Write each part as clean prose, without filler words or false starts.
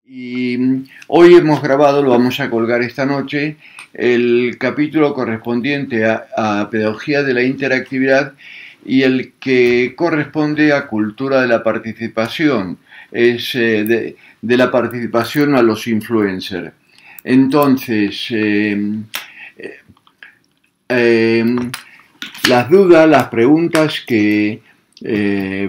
Y hoy hemos grabado, lo vamos a colgar esta noche, el capítulo correspondiente a Pedagogía de la Interactividad y el que corresponde a Cultura de la Participación, es de la participación a los influencers. Entonces, las dudas, las preguntas que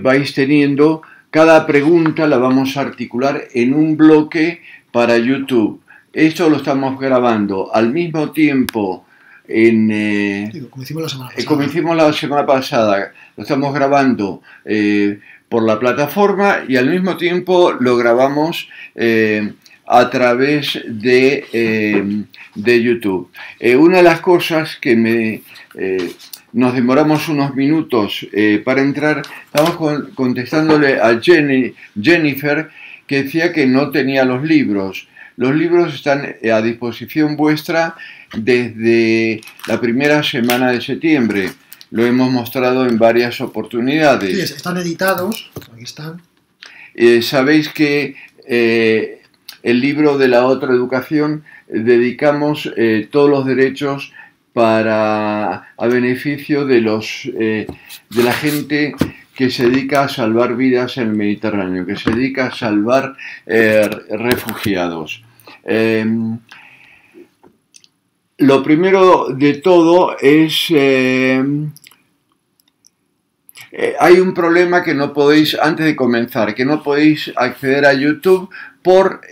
vais teniendo, cada pregunta la vamos a articular en un bloque para YouTube. Esto lo estamos grabando al mismo tiempo como hicimos la semana pasada. Lo estamos grabando por la plataforma y al mismo tiempo lo grabamos a través de YouTube. Una de las cosas que nos demoramos unos minutos para entrar, estamos contestándole a Jennifer, que decía que no tenía los libros. Los libros están a disposición vuestra desde la primera semana de septiembre. Lo hemos mostrado en varias oportunidades. Sí, están editados, aquí están. Sabéis que el libro de la otra educación dedicamos todos los derechos a beneficio de la gente que se dedica a salvar vidas en el Mediterráneo, que se dedica a salvar refugiados. Lo primero de todo es... hay un problema que no podéis, antes de comenzar, que no podéis acceder a YouTube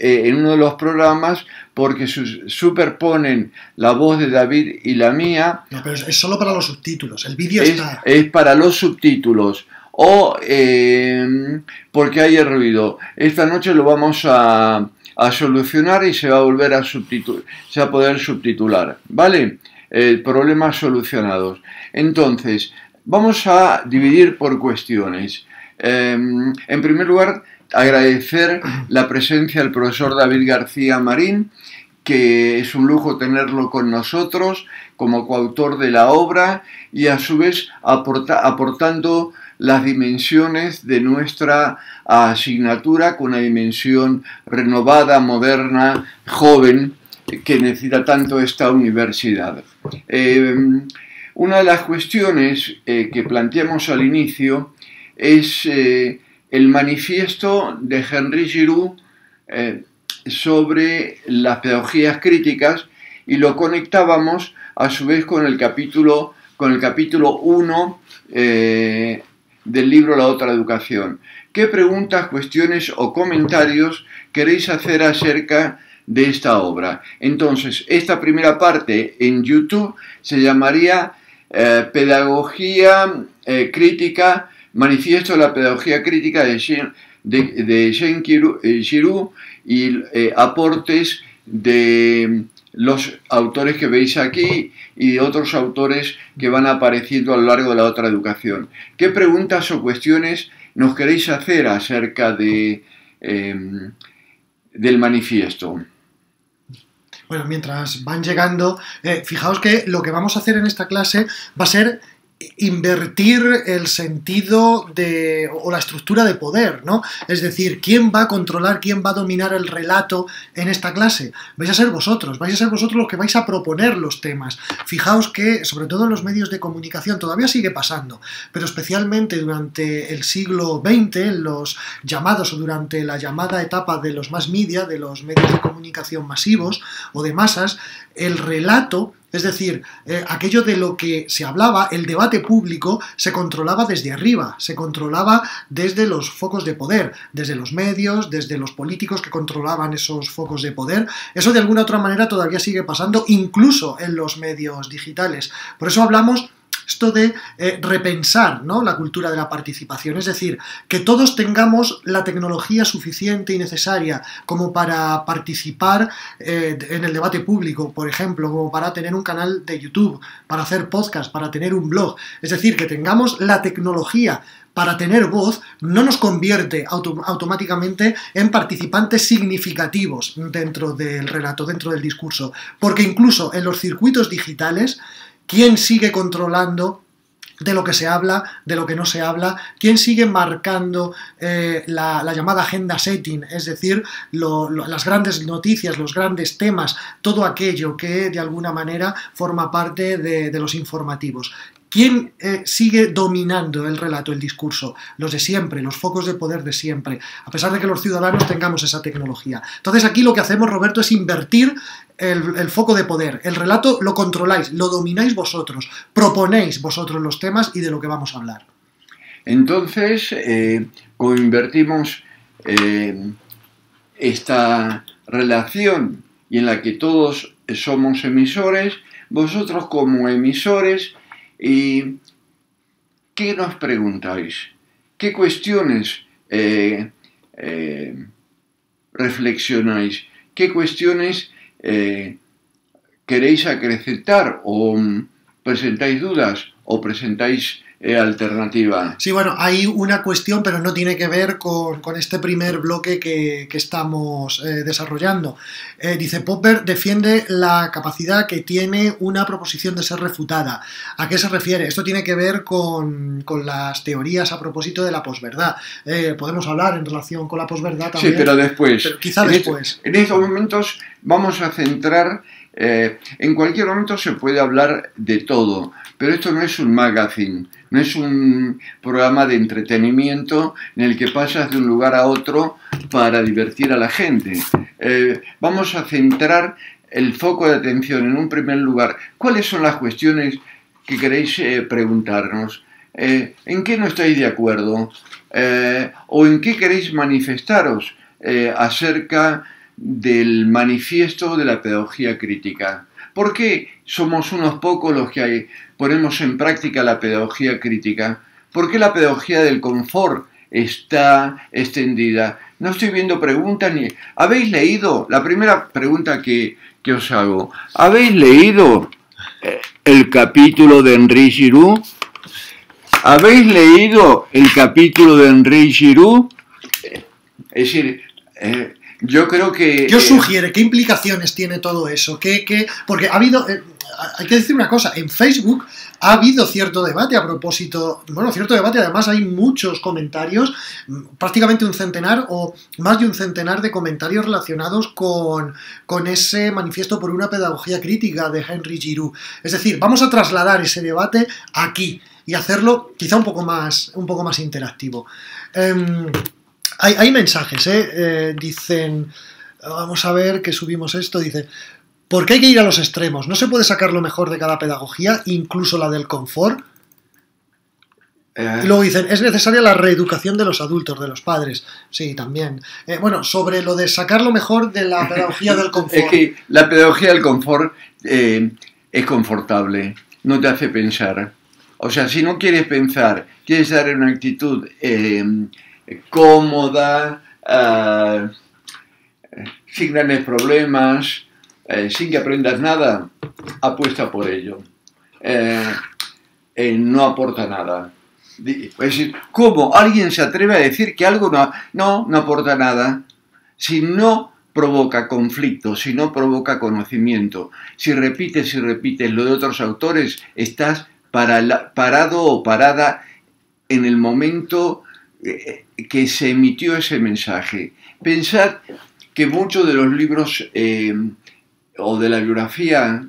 en uno de los programas porque superponen la voz de David y la mía. No, pero es solo para los subtítulos, el vídeo está... Es para los subtítulos o porque hay ruido. Esta noche lo vamos a solucionar y se va a volver a se va a poder subtitular, ¿vale? Problemas solucionados. Entonces, vamos a dividir por cuestiones. En primer lugar, agradecer la presencia del profesor David García Marín, que es un lujo tenerlo con nosotros como coautor de la obra y a su vez aportando las dimensiones de nuestra asignatura con una dimensión renovada, moderna, joven, que necesita tanto esta universidad. Una de las cuestiones que planteamos al inicio es el manifiesto de Henri Giroux sobre las pedagogías críticas y lo conectábamos a su vez con el capítulo 1 del libro La otra educación. ¿Qué preguntas, cuestiones o comentarios queréis hacer acerca de esta obra? Entonces, esta primera parte en YouTube se llamaría Pedagogía Crítica, Manifiesto de la Pedagogía Crítica de Jean Giroux y aportes de los autores que veis aquí y de otros autores que van apareciendo a lo largo de la otra educación. ¿Qué preguntas o cuestiones nos queréis hacer acerca del manifiesto? Bueno, mientras van llegando, fijaos que lo que vamos a hacer en esta clase va a ser invertir el sentido o la estructura de poder, ¿no? Es decir, ¿quién va a controlar, quién va a dominar el relato en esta clase? Vais a ser vosotros los que vais a proponer los temas. Fijaos que, sobre todo en los medios de comunicación, todavía sigue pasando, pero especialmente durante el siglo XX, en los llamados o durante la llamada etapa de los mass media, de los medios de comunicación masivos o de masas, el relato, es decir, aquello de lo que se hablaba, el debate público, se controlaba desde arriba, se controlaba desde los focos de poder, desde los medios, desde los políticos que controlaban esos focos de poder. Eso de alguna u otra manera todavía sigue pasando, incluso en los medios digitales. Por eso hablamos esto de repensar, ¿no?, la cultura de la participación, es decir, que todos tengamos la tecnología suficiente y necesaria como para participar en el debate público, por ejemplo, como para tener un canal de YouTube, para hacer podcast, para tener un blog, es decir, que tengamos la tecnología para tener voz, no nos convierte automáticamente en participantes significativos dentro del relato, dentro del discurso, porque incluso en los circuitos digitales, ¿quién sigue controlando de lo que se habla, de lo que no se habla, quién sigue marcando la llamada agenda setting, es decir, las grandes noticias, los grandes temas, todo aquello que de alguna manera forma parte de los informativos. ¿Quién sigue dominando el relato, el discurso? Los de siempre, los focos de poder de siempre, a pesar de que los ciudadanos tengamos esa tecnología. Entonces aquí lo que hacemos, Roberto, es invertir el foco de poder. El relato lo controláis, lo domináis vosotros, proponéis vosotros los temas y de lo que vamos a hablar. Entonces, como invertimos esta relación y en la que todos somos emisores, vosotros como emisores, ¿y qué nos preguntáis? ¿Qué cuestiones reflexionáis? ¿Qué cuestiones queréis acrecentar o presentáis dudas o presentáis alternativa? Sí, bueno, hay una cuestión, pero no tiene que ver con este primer bloque que estamos desarrollando. Dice, Popper defiende la capacidad que tiene una proposición de ser refutada. ¿A qué se refiere? Esto tiene que ver con las teorías a propósito de la posverdad. Podemos hablar en relación con la posverdad también. Sí, pero después. Pero quizá después. En estos momentos vamos a centrar... en cualquier momento se puede hablar de todo, pero esto no es un magazine, no es un programa de entretenimiento en el que pasas de un lugar a otro para divertir a la gente. Vamos a centrar el foco de atención en un primer lugar. ¿Cuáles son las cuestiones que queréis preguntarnos? ¿En qué no estáis de acuerdo? ¿O en qué queréis manifestaros acerca del manifiesto de la pedagogía crítica? ¿Por qué somos unos pocos los que ponemos en práctica la pedagogía crítica? ¿Por qué la pedagogía del confort está extendida? No estoy viendo preguntas ni... ¿Habéis leído? La primera pregunta que os hago. ¿Habéis leído el capítulo de Henri Giroux? ¿Habéis leído el capítulo de Henri Giroux? Es decir... yo creo que... Yo sugiere, ¿qué implicaciones tiene todo eso? Porque ha habido... hay que decir una cosa, en Facebook ha habido cierto debate a propósito... Bueno, cierto debate, además hay muchos comentarios, prácticamente un centenar o más de un centenar de comentarios relacionados con ese manifiesto por una pedagogía crítica de Henri Giroux. Es decir, vamos a trasladar ese debate aquí y hacerlo quizá un poco más interactivo. Hay mensajes, dicen, vamos a ver que subimos esto, dice, ¿por qué hay que ir a los extremos? ¿No se puede sacar lo mejor de cada pedagogía, incluso la del confort? Y luego dicen, es necesaria la reeducación de los adultos, de los padres. Sí, también. Bueno, sobre lo de sacar lo mejor de la pedagogía del confort. Es que la pedagogía del confort es confortable, no te hace pensar. O sea, si no quieres pensar, quieres dar una actitud... cómoda, sin grandes problemas, sin que aprendas nada, apuesta por ello. No aporta nada. Es decir, ¿cómo alguien se atreve a decir que algo no aporta nada? Si no provoca conflicto, si no provoca conocimiento, si repites lo de otros autores, estás parado o parada en el momento que se emitió ese mensaje. Pensad que muchos de los libros o de la biografía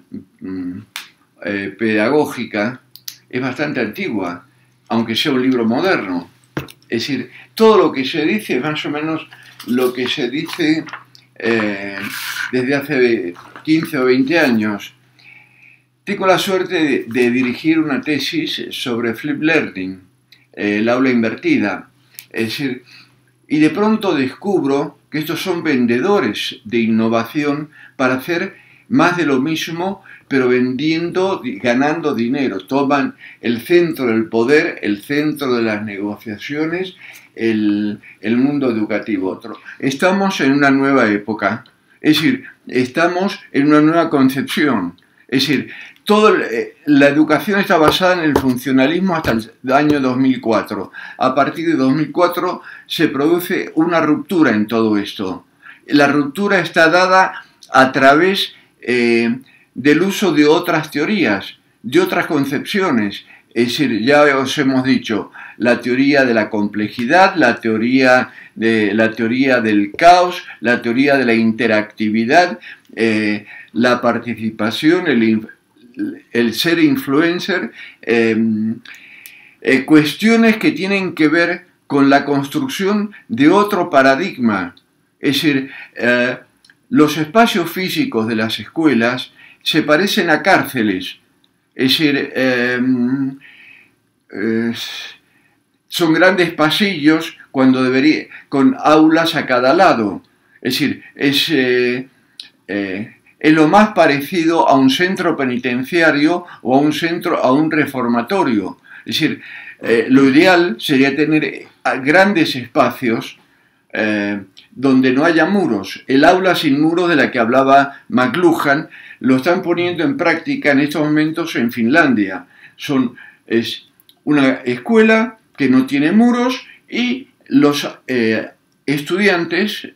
pedagógica es bastante antigua, aunque sea un libro moderno. Es decir, todo lo que se dice es más o menos lo que se dice desde hace 15 o 20 años. Tengo la suerte de dirigir una tesis sobre Flip Learning, el aula invertida. Es decir, y de pronto descubro que estos son vendedores de innovación para hacer más de lo mismo, pero vendiendo, ganando dinero. Toman el centro del poder, el centro de las negociaciones, el mundo educativo. Estamos en una nueva época, es decir, estamos en una nueva concepción. Es decir, la educación está basada en el funcionalismo hasta el año 2004. A partir de 2004 se produce una ruptura en todo esto. La ruptura está dada a través del uso de otras teorías, de otras concepciones. Es decir, ya os hemos dicho, la teoría de la complejidad, la teoría del caos, la teoría de la interactividad, la participación, el ser influencer, cuestiones que tienen que ver con la construcción de otro paradigma. Es decir, los espacios físicos de las escuelas se parecen a cárceles. Es decir, son grandes pasillos con aulas a cada lado. Es decir, es lo más parecido a un centro penitenciario o a un reformatorio. Es decir, lo ideal sería tener grandes espacios donde no haya muros. El aula sin muros de la que hablaba McLuhan lo están poniendo en práctica en estos momentos en Finlandia. Es una escuela que no tiene muros y los estudiantes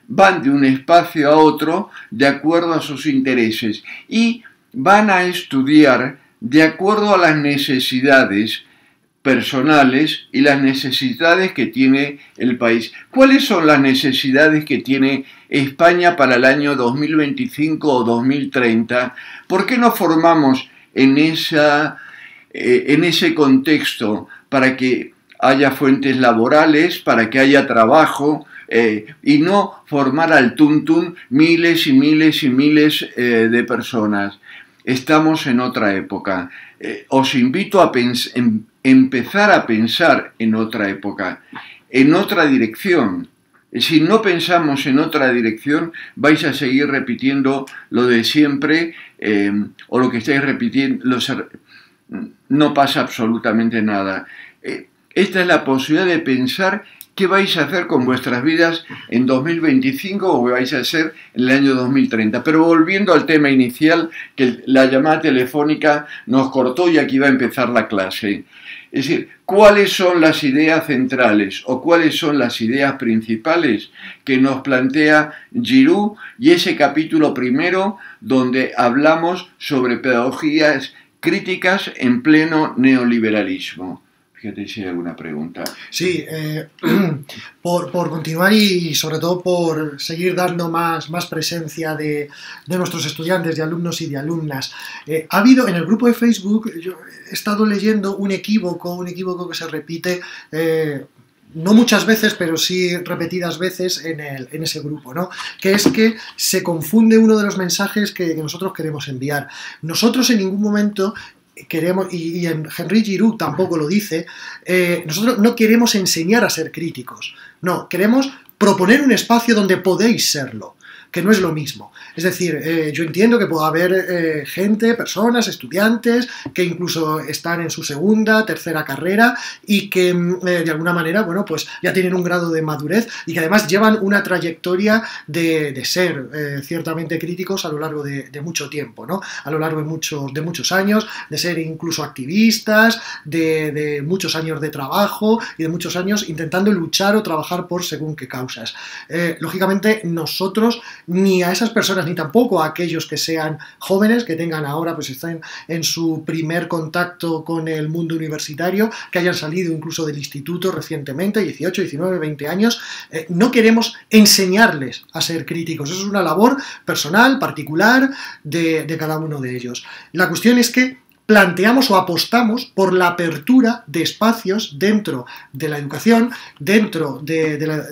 van de un espacio a otro de acuerdo a sus intereses y van a estudiar de acuerdo a las necesidades personales y las necesidades que tiene el país. ¿Cuáles son las necesidades que tiene España para el año 2025 o 2030? ¿Por qué no formamos en ese contexto para que haya fuentes laborales, para que haya trabajo y no formar al tuntún miles y miles y miles de personas? Estamos en otra época. Os invito a empezar a pensar en otra época, en otra dirección. Si no pensamos en otra dirección, vais a seguir repitiendo lo de siempre o lo que estáis repitiendo. No pasa absolutamente nada. Esta es la posibilidad de pensar qué vais a hacer con vuestras vidas en 2025 o qué vais a hacer en el año 2030. Pero volviendo al tema inicial, que la llamada telefónica nos cortó y aquí va a empezar la clase. Es decir, ¿cuáles son las ideas centrales o cuáles son las ideas principales que nos plantea Giroux y ese capítulo primero donde hablamos sobre pedagogías críticas en pleno neoliberalismo? Fíjate si hay alguna pregunta. Sí, por continuar y sobre todo por seguir dando más presencia de nuestros estudiantes, de alumnos y de alumnas. Ha habido en el grupo de Facebook, yo he estado leyendo un equívoco que se repite, no muchas veces, pero sí repetidas veces en ese grupo, ¿no? Que es que se confunde uno de los mensajes que nosotros queremos enviar. Nosotros en ningún momento queremos, y Henri Giroux tampoco lo dice, nosotros no queremos enseñar a ser críticos, no, queremos proponer un espacio donde podéis serlo, que no es lo mismo. Es decir, yo entiendo que puede haber gente, personas, estudiantes, que incluso están en su segunda, tercera carrera y que de alguna manera, bueno, pues ya tienen un grado de madurez y que además llevan una trayectoria de ser ciertamente críticos a lo largo de mucho tiempo, ¿no? A lo largo de muchos años, de ser incluso activistas, de muchos años de trabajo y de muchos años intentando luchar o trabajar por según qué causas. Lógicamente, nosotros ni a esas personas ni tampoco a aquellos que sean jóvenes, que tengan ahora, pues están en su primer contacto con el mundo universitario, que hayan salido incluso del instituto recientemente, 18, 19, 20 años, no queremos enseñarles a ser críticos. Eso es una labor personal, particular de cada uno de ellos. La cuestión es que planteamos o apostamos por la apertura de espacios dentro de la educación, dentro de la,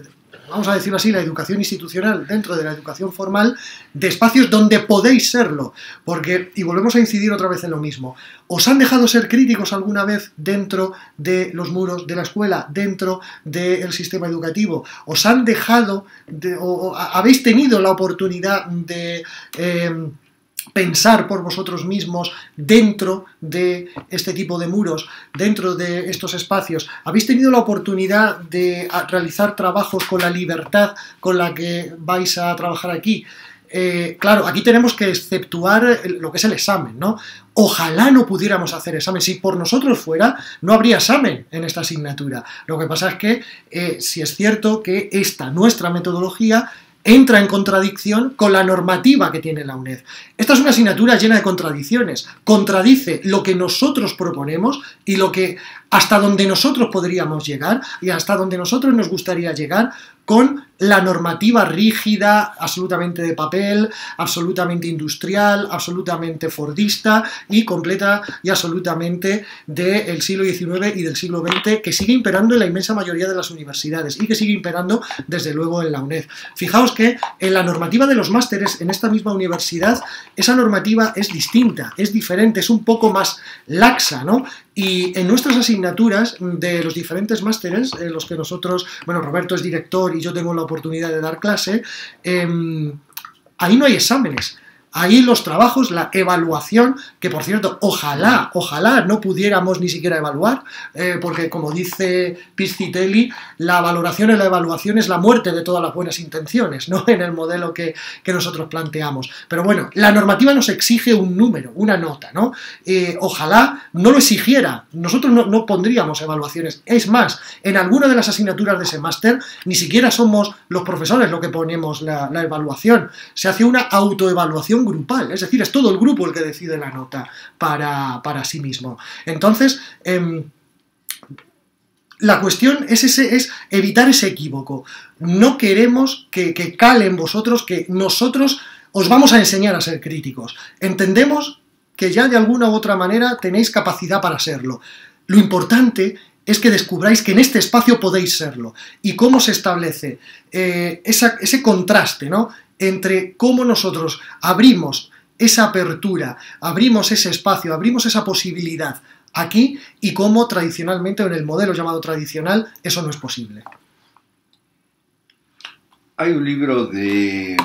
vamos a decirlo así, la educación institucional, dentro de la educación formal, de espacios donde podéis serlo. Porque, y volvemos a incidir otra vez en lo mismo, ¿os han dejado ser críticos alguna vez dentro de los muros de la escuela, dentro del sistema educativo? ¿Os han dejado, o habéis tenido la oportunidad de pensar por vosotros mismos dentro de este tipo de muros, dentro de estos espacios? ¿Habéis tenido la oportunidad de realizar trabajos con la libertad con la que vais a trabajar aquí? Claro, aquí tenemos que exceptuar lo que es el examen, ¿no? Ojalá no pudiéramos hacer examen. Si por nosotros fuera, no habría examen en esta asignatura. Lo que pasa es que sí es cierto que nuestra metodología entra en contradicción con la normativa que tiene la UNED. Esta es una asignatura llena de contradicciones. Contradice lo que nosotros proponemos y lo que hasta donde nosotros podríamos llegar y hasta donde nosotros nos gustaría llegar con la normativa rígida, absolutamente de papel, absolutamente industrial, absolutamente fordista y completa y absolutamente del siglo XIX y del siglo XX, que sigue imperando en la inmensa mayoría de las universidades y que sigue imperando desde luego en la UNED. Fijaos que en la normativa de los másteres en esta misma universidad, esa normativa es distinta, es diferente, es un poco más laxa, ¿no? Y en nuestras asignaturas de los diferentes másteres, en los que nosotros, bueno, Roberto es director y yo tengo la oportunidad de dar clase, ahí no hay exámenes. Ahí los trabajos, la evaluación, que por cierto, ojalá no pudiéramos ni siquiera evaluar, porque como dice Pizzitelli, la valoración y la evaluación es la muerte de todas las buenas intenciones, ¿no? En el modelo que nosotros planteamos. Pero bueno, la normativa nos exige un número, una nota, ¿no? Ojalá no lo exigiera, nosotros no pondríamos evaluaciones. Es más, en alguna de las asignaturas de ese máster, ni siquiera somos los profesores los que ponemos la evaluación, se hace una autoevaluación grupal, es decir, es todo el grupo el que decide la nota para sí mismo. Entonces, la cuestión es evitar ese equívoco. No queremos que cale en vosotros que nosotros os vamos a enseñar a ser críticos. Entendemos que ya de alguna u otra manera tenéis capacidad para serlo. Lo importante es que descubráis que en este espacio podéis serlo. ¿Y cómo se establece ese contraste, ¿no?, entre cómo nosotros abrimos esa apertura, abrimos ese espacio, abrimos esa posibilidad aquí y cómo tradicionalmente, en el modelo llamado tradicional, eso no es posible? Hay un libro de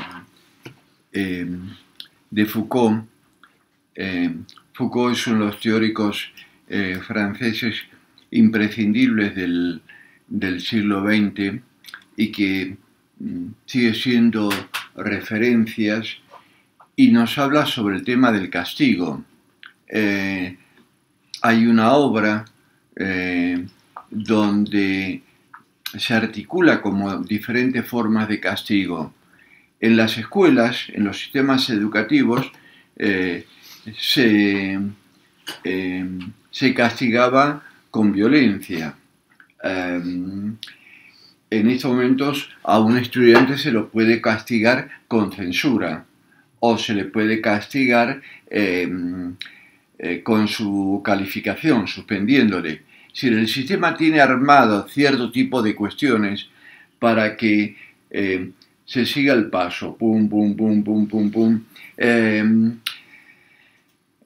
Foucault. Foucault es uno de los teóricos franceses imprescindibles del siglo XX y que sigue siendo referencias y nos habla sobre el tema del castigo. Hay una obra donde se articula como diferentes formas de castigo. En las escuelas, en los sistemas educativos, se castigaba con violencia. En estos momentos a un estudiante se lo puede castigar con censura o se le puede castigar con su calificación, suspendiéndole. Si el sistema tiene armado cierto tipo de cuestiones para que se siga el paso, pum, pum, pum, pum, pum, pum.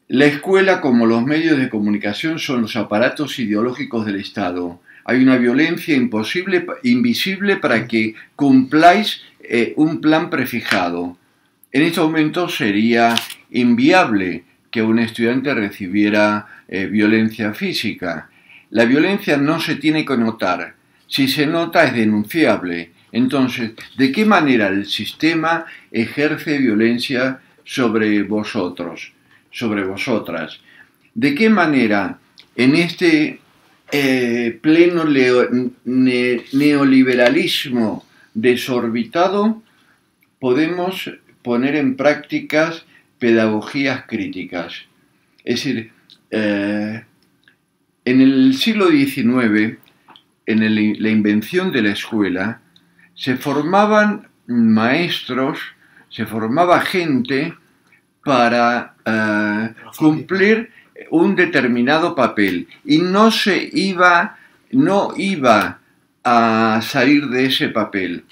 La escuela, como los medios de comunicación, son los aparatos ideológicos del Estado. Hay una violencia invisible para que cumpláis un plan prefijado. En estos momentos sería inviable que un estudiante recibiera violencia física. La violencia no se tiene que notar. Si se nota es denunciable. Entonces, ¿de qué manera el sistema ejerce violencia sobre vosotros, sobre vosotras? ¿De qué manera en este pleno neoliberalismo desorbitado podemos poner en prácticas pedagogías críticas? Es decir, en el siglo XIX, en la invención de la escuela, se formaban maestros, se formaba gente para cumplir un determinado papel y no iba a salir de ese papel.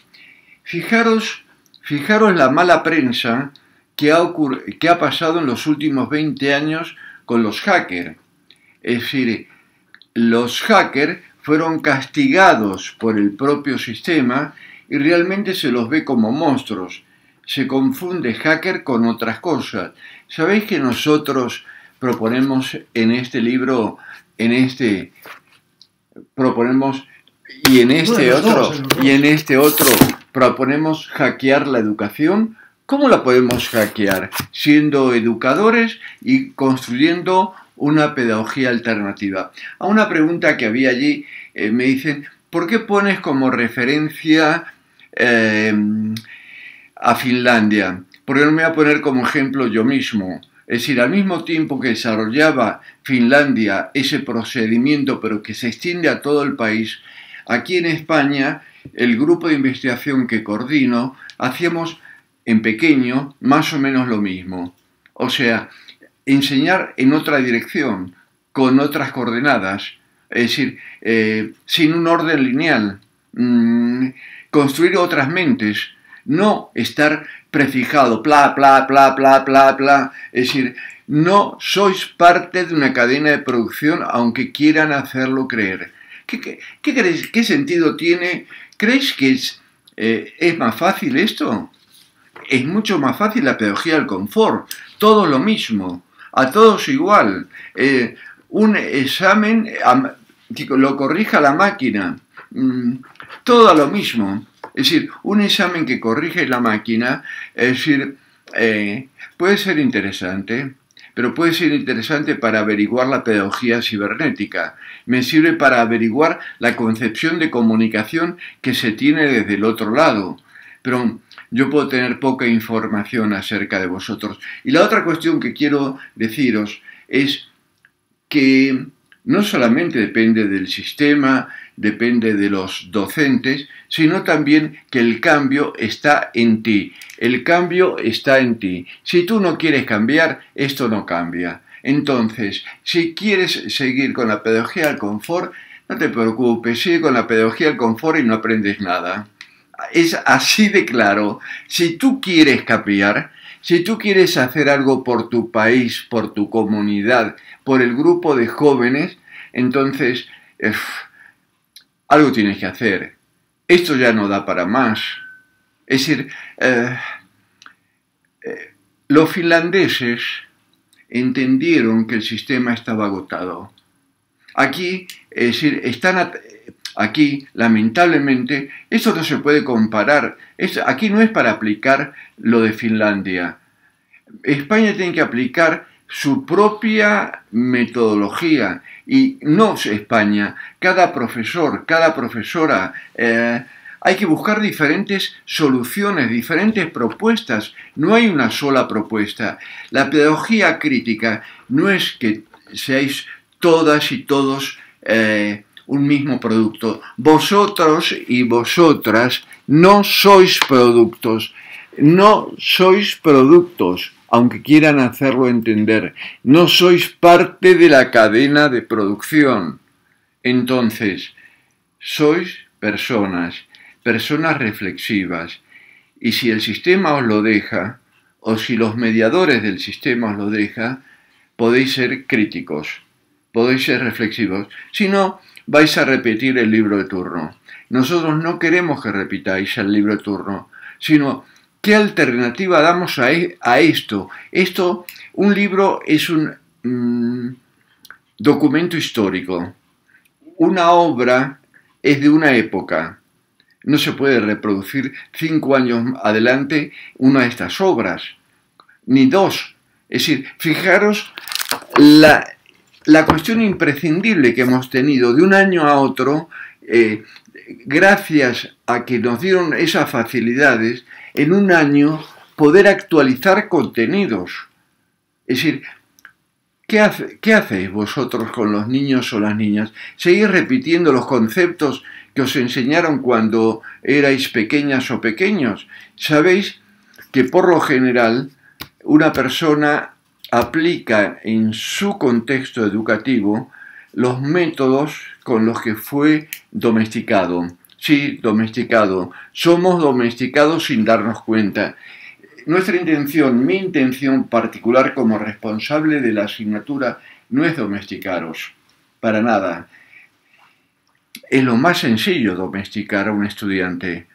Fijaros la mala prensa que ha pasado en los últimos 20 años con los hackers. Es decir, los hackers fueron castigados por el propio sistema y realmente se los ve como monstruos. Se confunde hacker con otras cosas. ¿Sabéis que nosotros proponemos en este libro, proponemos y en este otro proponemos hackear la educación? ¿Cómo la podemos hackear? Siendo educadores y construyendo una pedagogía alternativa. A una pregunta que había allí me dicen, ¿por qué pones como referencia a Finlandia, porque no me voy a poner como ejemplo yo mismo. Es decir, al mismo tiempo que desarrollaba Finlandia ese procedimiento, pero que se extiende a todo el país, aquí en España, el grupo de investigación que coordino, hacíamos en pequeño más o menos lo mismo. O sea, enseñar en otra dirección, con otras coordenadas, es decir, sin un orden lineal, construir otras mentes, no estar prefijado, bla, bla, bla, bla, bla, bla, es decir, no sois parte de una cadena de producción aunque quieran hacerlo creer. ¿Qué creéis? ¿Qué sentido tiene? ¿Creéis que es más fácil esto? Es mucho más fácil la pedagogía del confort, todo lo mismo, a todos igual. Un examen lo corrija la máquina, todo lo mismo. Es decir, un examen que corrige la máquina, es decir, puede ser interesante, pero puede ser interesante para averiguar la pedagogía cibernética. Me sirve para averiguar la concepción de comunicación que se tiene desde el otro lado. Pero yo puedo tener poca información acerca de vosotros. Y la otra cuestión que quiero deciros es que no solamente depende del sistema, depende de los docentes, sino también que el cambio está en ti. El cambio está en ti. Si tú no quieres cambiar, esto no cambia. Entonces, si quieres seguir con la pedagogía del confort, no te preocupes, sigue con la pedagogía del confort y no aprendes nada. Es así de claro. Si tú quieres cambiar, si tú quieres hacer algo por tu país, por tu comunidad, por el grupo de jóvenes, entonces algo tienes que hacer. Esto ya no da para más. Es decir, los finlandeses entendieron que el sistema estaba agotado. Aquí, es decir, aquí, lamentablemente, esto no se puede comparar. Aquí no es para aplicar lo de Finlandia. España tiene que aplicar su propia metodología y no España, cada profesor, cada profesora, hay que buscar diferentes soluciones, diferentes propuestas, no hay una sola propuesta. La pedagogía crítica no es que seáis todas y todos un mismo producto. Vosotros y vosotras no sois productos, no sois productos. Aunque quieran hacerlo entender, no sois parte de la cadena de producción. Entonces, sois personas reflexivas, y si el sistema os lo deja, o si los mediadores del sistema os lo dejan, podéis ser críticos, podéis ser reflexivos. Si no, vais a repetir el libro de turno. Nosotros no queremos que repitáis el libro de turno, sino ¿qué alternativa damos a esto? Un libro es un documento histórico. Una obra es de una época. No se puede reproducir 5 años adelante una de estas obras, ni 2. Es decir, fijaros la cuestión imprescindible que hemos tenido de un año a otro, gracias a que nos dieron esas facilidades, en un año poder actualizar contenidos. Es decir, ¿qué hacéis vosotros con los niños o las niñas? ¿Seguís repitiendo los conceptos que os enseñaron cuando erais pequeñas o pequeños? Sabéis que por lo general una persona aplica en su contexto educativo los métodos con los que fue domesticado. Sí, domesticado. Somos domesticados sin darnos cuenta. Nuestra intención, mi intención particular como responsable de la asignatura, no es domesticaros, para nada. Es lo más sencillo domesticar a un estudiante,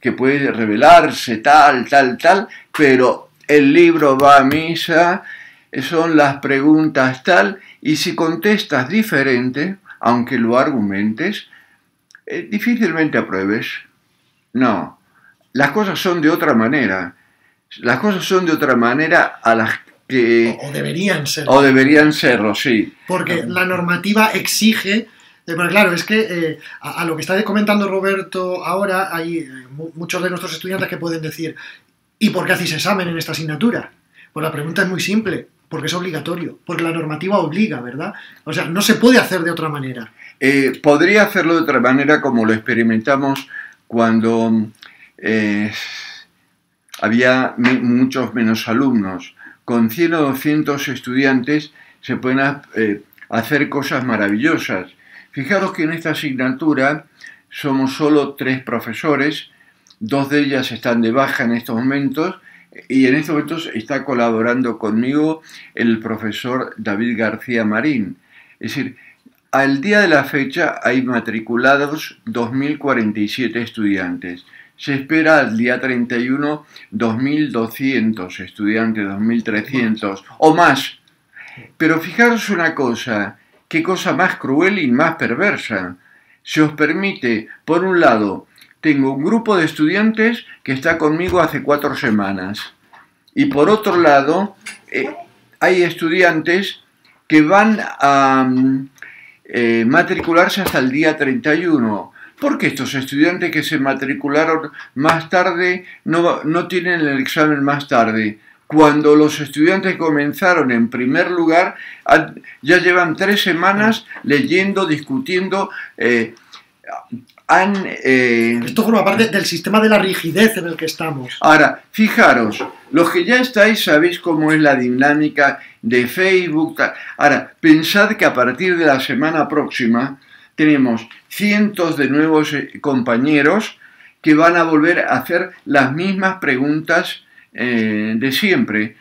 que puede revelarse tal, pero el libro va a misa, son las preguntas tal, y si contestas diferente, aunque lo argumentes, difícilmente apruebes. No, las cosas son de otra manera. Las cosas son de otra manera a las que... O deberían serlo. O deberían serlo, sí. Porque la normativa exige... Pero claro, es que a lo que está comentando Roberto ahora, hay muchos de nuestros estudiantes que pueden decir, ¿Y por qué hacéis examen en esta asignatura? Pues la pregunta es muy simple, porque es obligatorio, porque la normativa obliga, ¿verdad? O sea, no se puede hacer de otra manera. Podría hacerlo de otra manera, como lo experimentamos cuando había muchos menos alumnos. Con 100 o 200 estudiantes se pueden hacer cosas maravillosas. Fijaros que en esta asignatura somos solo 3 profesores, 2 de ellas están de baja en estos momentos, y en estos momentos está colaborando conmigo el profesor David García Marín. Es decir, al día de la fecha hay matriculados 2.047 estudiantes. Se espera al día 31 2.200 estudiantes, 2.300 o más. Pero fijaros una cosa, qué cosa más cruel y más perversa. Se os permite, por un lado, tengo un grupo de estudiantes que está conmigo hace 4 semanas. Y por otro lado, hay estudiantes que van a matricularse hasta el día 31. ¿Por qué estos estudiantes que se matricularon más tarde no tienen el examen más tarde? Cuando los estudiantes comenzaron en primer lugar, ya llevan 3 semanas leyendo, discutiendo. Esto forma parte del sistema de la rigidez en el que estamos. Ahora, fijaros, los que ya estáis sabéis cómo es la dinámica de Facebook. Ahora, pensad que a partir de la semana próxima tenemos cientos de nuevos compañeros que van a volver a hacer las mismas preguntas de siempre.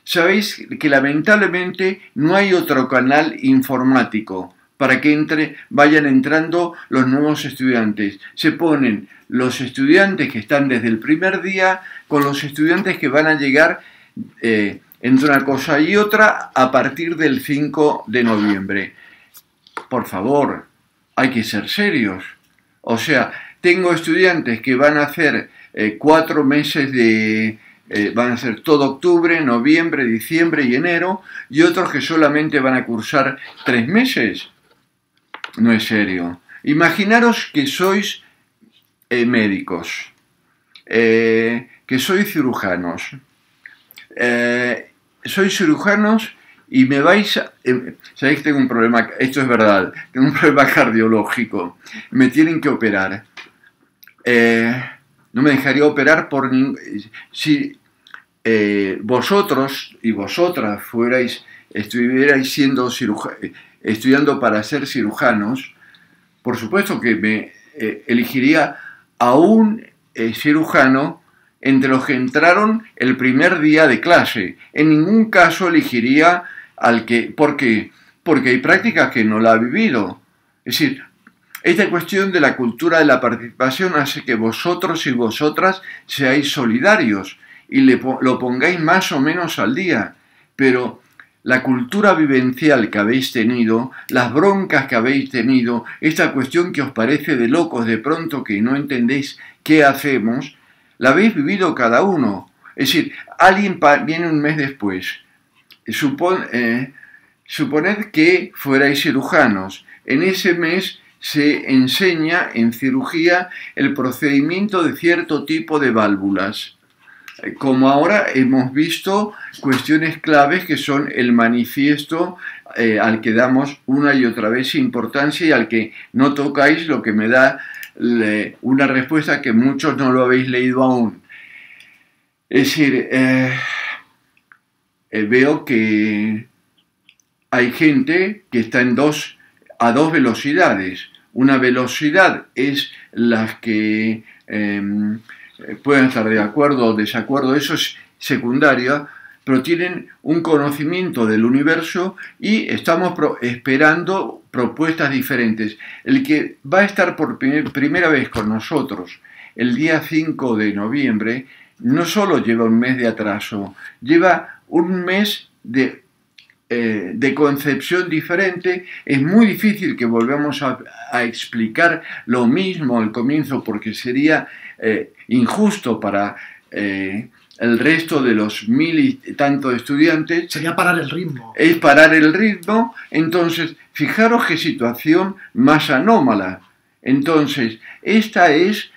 Sabéis que lamentablemente no hay otro canal informático para que vayan entrando los nuevos estudiantes. Se ponen los estudiantes que están desde el primer día con los estudiantes que van a llegar entre una cosa y otra a partir del 5 de noviembre. Por favor, hay que ser serios. O sea, tengo estudiantes que van a hacer 4 meses van a hacer todo octubre, noviembre, diciembre y enero, y otros que solamente van a cursar 3 meses. No es serio. Imaginaros que sois médicos, que sois cirujanos. Sois cirujanos y me vais a... Sabéis que tengo un problema, esto es verdad, tengo un problema cardiológico. Me tienen que operar. No me dejaría operar por ningún... Si vosotros y vosotras estuvierais siendo estudiando para ser cirujanos, por supuesto que me elegiría a un cirujano entre los que entraron el primer día de clase. En ningún caso elegiría al que... ¿Por qué? Porque hay prácticas que no la ha vivido. Es decir, esta cuestión de la cultura de la participación hace que vosotros y vosotras seáis solidarios y lo pongáis más o menos al día. Pero la cultura vivencial que habéis tenido, las broncas que habéis tenido, esta cuestión que os parece de locos de pronto que no entendéis qué hacemos, la habéis vivido cada uno. Es decir, alguien viene un mes después. Suponed que fuerais cirujanos. En ese mes se enseña en cirugía el procedimiento de cierto tipo de válvulas. Como ahora hemos visto cuestiones claves que son el manifiesto al que damos una y otra vez importancia y al que no tocáis, lo que me da una respuesta que muchos no lo habéis leído aún. Es decir, veo que hay gente que está a dos velocidades. Una velocidad es las que pueden estar de acuerdo o desacuerdo, eso es secundario, pero tienen un conocimiento del universo y estamos esperando propuestas diferentes. El que va a estar por primera vez con nosotros el día 5 de noviembre no solo lleva un mes de atraso, lleva un mes de concepción diferente. Es muy difícil que volvamos a explicar lo mismo al comienzo porque sería injusto para el resto de los 1000 y tantos estudiantes. Sería parar el ritmo. Es parar el ritmo. Entonces, fijaros qué situación más anómala. Entonces, esta es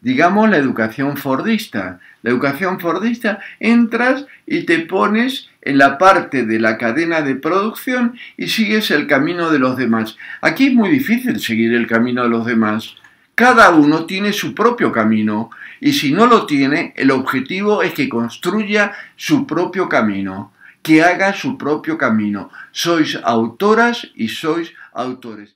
digamos, la educación fordista. La educación fordista, entras y te pones en la parte de la cadena de producción y sigues el camino de los demás. Aquí es muy difícil seguir el camino de los demás. Cada uno tiene su propio camino y si no lo tiene, el objetivo es que construya su propio camino, que haga su propio camino. Sois autoras y sois autores.